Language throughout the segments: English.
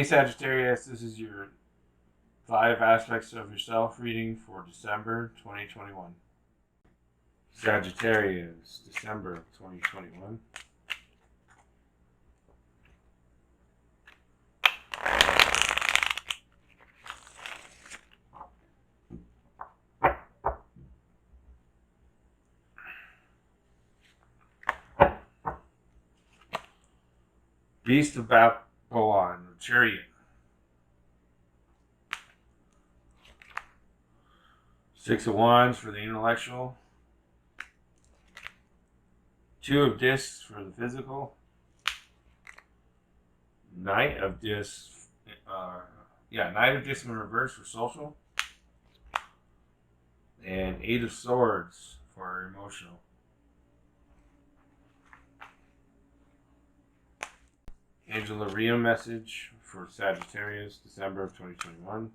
Hey Sagittarius, this is your 5 aspects of yourself reading for December 2021. Sagittarius, December 2021. Beast of Babylon, Chariot. Six of Wands for the intellectual. Two of Discs for the physical. Knight of Discs, Knight of Discs in reverse for social. And Eight of Swords for emotional. Angela Rio message for Sagittarius, December of 2021.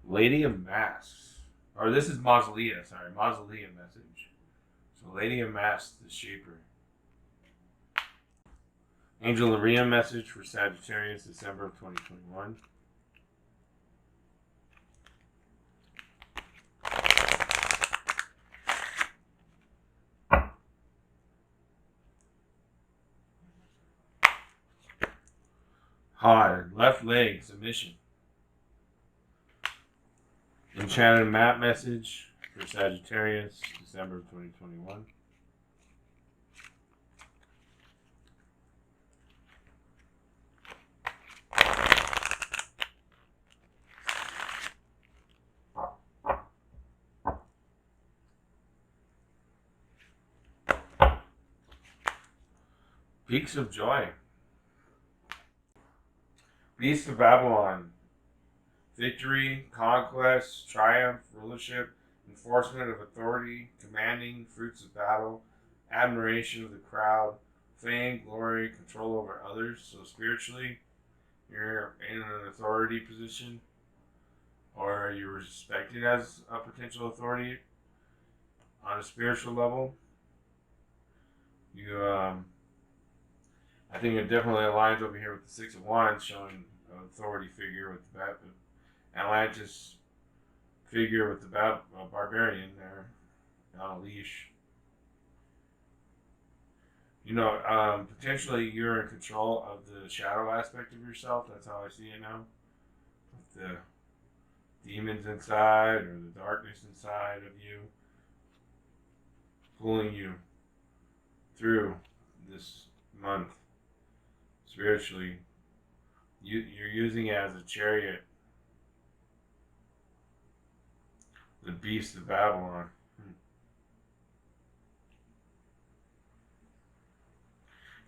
Lady of Masks. Or this is Mausolea, Mausolea message. So Lady of Masks, the Shaper. Angel Maria message for Sagittarius, December of 2021. Hard, left leg, submission. Enchanted map message for Sagittarius, December of 2021. Peaks of Joy. Beast of Babylon. Victory, conquest, triumph, rulership, enforcement of authority, commanding, fruits of battle, admiration of the crowd, fame, glory, control over others. So spiritually, you're in an authority position, or you're respected as a potential authority on a spiritual level. I think it definitely aligns over here with the Six of Wands, showing an authority figure with the Atlantis figure with the barbarian there on a leash. Potentially you're in control of the shadow aspect of yourself. That's how I see it now. With the demons inside or the darkness inside of you pulling you through this month spiritually. You're using it as a chariot. The beast of Babylon.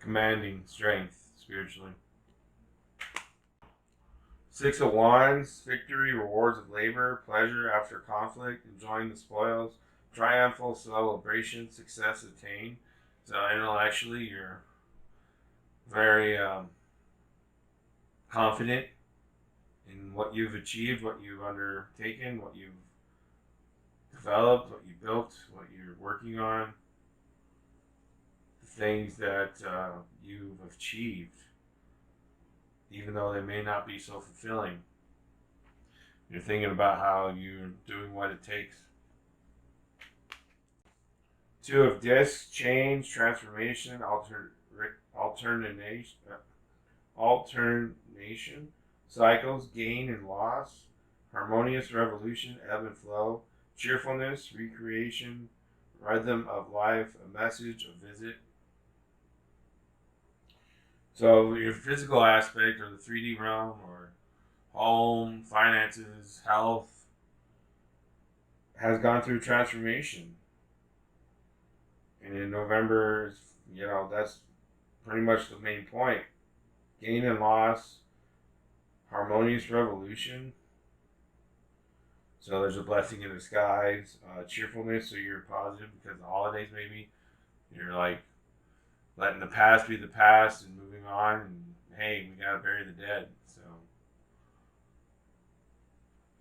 Commanding strength spiritually. Six of Wands, victory, rewards of labor, pleasure after conflict, enjoying the spoils, triumphal celebration, success attained. So intellectually, you're very confident in what you've achieved, what you've undertaken, what you've developed, what you built, what you're working on, the things that you've achieved, even though they may not be so fulfilling. You're thinking about how you're doing what it takes. Two of Discs, change, transformation, alternation, cycles, gain and loss, harmonious revolution, ebb and flow, cheerfulness, recreation, rhythm of life, a message, a visit. So your physical aspect, or the 3D realm, or home, finances, health, has gone through transformation. And in November, that's pretty much the main point. Gain and loss, harmonious revolution. So there's a blessing in disguise, cheerfulness, so you're positive because the holidays maybe. You're like letting the past be the past and moving on, and hey, we gotta bury the dead. So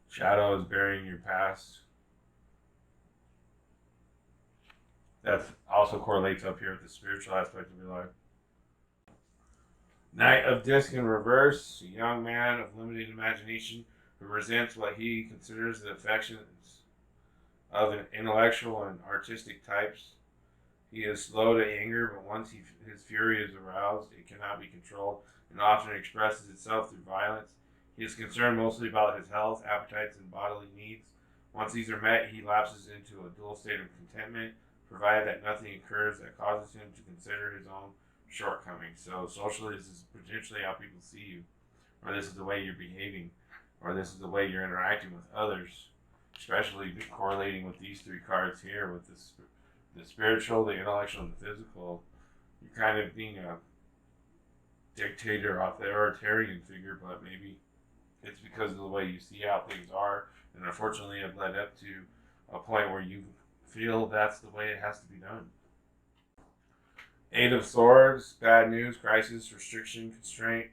shadow is burying your past. That also correlates up here with the spiritual aspect of your life. Knight of Disc in reverse, a young man of limited imagination who resents what he considers the affections of an intellectual and artistic types. He is slow to anger, but once his fury is aroused, it cannot be controlled and often expresses itself through violence. He is concerned mostly about his health, appetites, and bodily needs. Once these are met, he lapses into a dual state of contentment, provided that nothing occurs that causes him to consider his own shortcomings. So socially, this is potentially how people see you, or this is the way you're behaving, or this is the way you're interacting with others, especially correlating with these three cards here with the spiritual, the intellectual, and the physical. You're kind of being a dictator, authoritarian figure, but maybe it's because of the way you see how things are, and unfortunately have led up to a point where you feel that's the way it has to be done. Eight of Swords, bad news, crisis, restriction, constraint,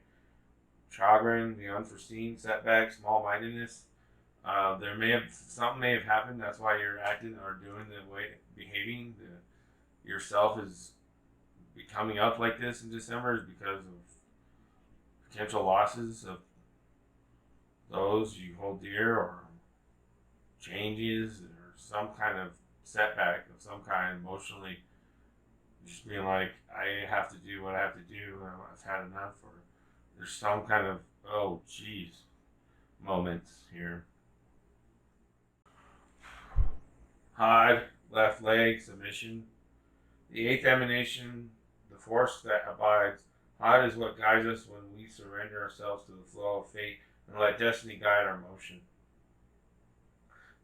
chagrin, the unforeseen, setback, small-mindedness. Something may have happened. That's why you're acting or doing the way, behaving. Yourself is becoming up like this in December is because of potential losses of those you hold dear, or changes, or some kind of setback of some kind emotionally. Just being like, I have to do what I have to do. I've had enough, or there's some kind of oh geez moments here. Hod, left leg, submission. The eighth emanation, the force that abides. Hod is what guides us when we surrender ourselves to the flow of fate and let destiny guide our motion.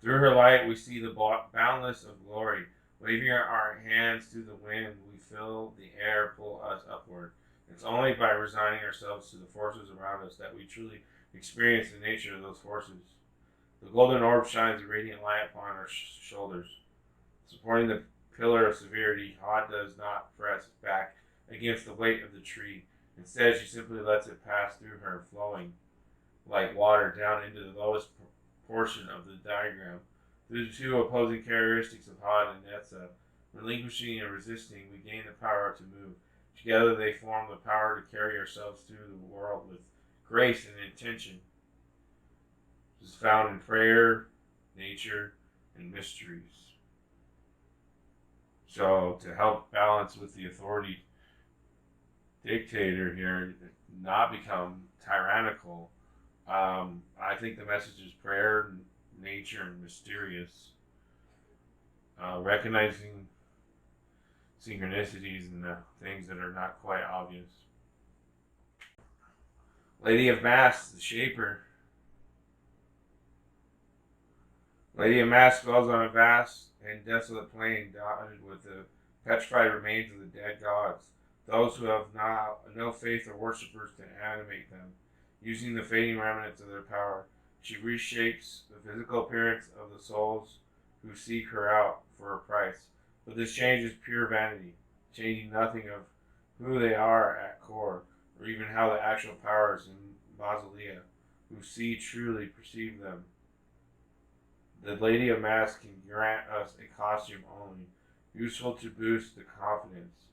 Through her light, we see the boundless of glory. Waving our hands through the wind, we feel the air pull us upward. It's only by resigning ourselves to the forces around us that we truly experience the nature of those forces. The golden orb shines a radiant light upon our shoulders. Supporting the pillar of severity, Hod does not press back against the weight of the tree. Instead, she simply lets it pass through her, flowing like water down into the lowest portion of the diagram. Through the two opposing characteristics of Hod and Netza, relinquishing and resisting, we gain the power to move. Together they form the power to carry ourselves through the world with grace and intention. This is found in prayer, nature, and mysteries. So to help balance with the authority dictator here, not become tyrannical, I think the message is prayer, nature, and mysterious. Recognizing synchronicities and the things that are not quite obvious. Lady of Masks, the Shaper. Lady of Masks dwells on a vast and desolate plain dotted with the petrified remains of the dead gods, those who have no faith or worshippers to animate them. Using the fading remnants of their power, she reshapes the physical appearance of the souls who seek her out for a price. But this change is pure vanity, changing nothing of who they are at core, or even how the actual powers in Mausolea, who see truly perceive them. The Lady of Masks can grant us a costume only, useful to boost the confidence.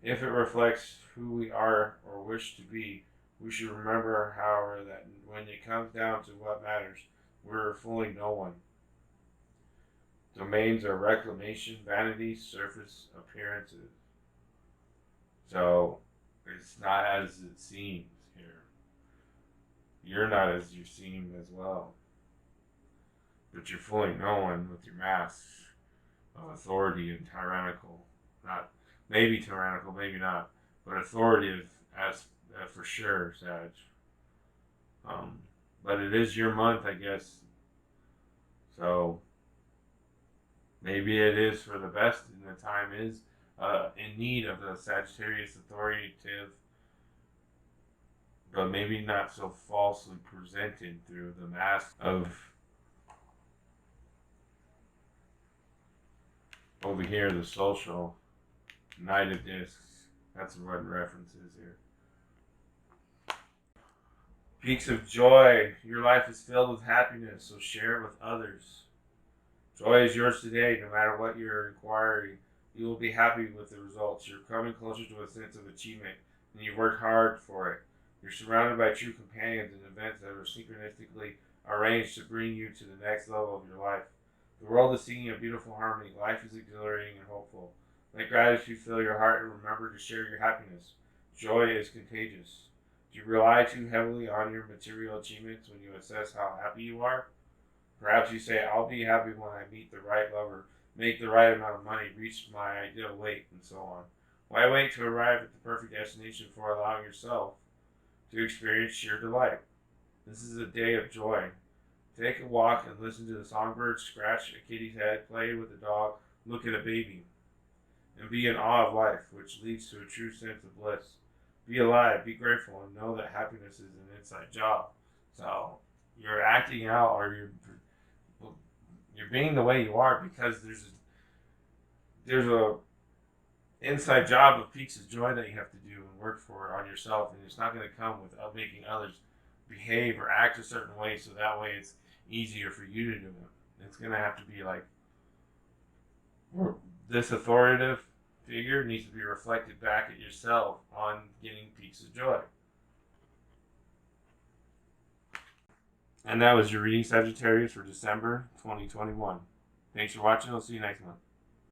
If it reflects who we are or wish to be, we should remember, however, that when it comes down to what matters, we're fooling no one. Domains are reclamation, vanity, surface appearances. So it's not as it seems here. You're not as you seem as well. But you're fooling no one with your masks of authority and tyrannical. Not maybe tyrannical, maybe not, but authoritative as for sure, Sag. But it is your month, I guess. So maybe it is for the best, and the time is in need of the Sagittarius authoritative, but maybe not so falsely presented through the mask of over here, the social Knight of Discs. That's what reference is here. Peaks of joy. Your life is filled with happiness, so share it with others. Joy is yours today, no matter what your inquiry. You will be happy with the results. You're coming closer to a sense of achievement, and you've worked hard for it. You're surrounded by true companions and events that are synchronistically arranged to bring you to the next level of your life. The world is singing a beautiful harmony. Life is exhilarating and hopeful. Let gratitude fill your heart and remember to share your happiness. Joy is contagious. Do you rely too heavily on your material achievements when you assess how happy you are? Perhaps you say, I'll be happy when I meet the right lover, make the right amount of money, reach my ideal weight, and so on. Why wait to arrive at the perfect destination before allowing yourself to experience sheer delight? This is a day of joy. Take a walk and listen to the songbirds scratch a kitty's head, play with a dog, look at a baby, and be in awe of life, which leads to a true sense of bliss. Be alive, be grateful, and know that happiness is an inside job. So you're acting out, or you're being the way you are because there's a inside job of peaks of joy that you have to do and work for on yourself, and it's not going to come without making others behave or act a certain way, so that way it's easier for you to do it. It's going to have to be like this authoritative figure needs to be reflected back at yourself on getting peaks of joy. And that was your reading, Sagittarius, for December 2021. Thanks for watching. I'll see you next month.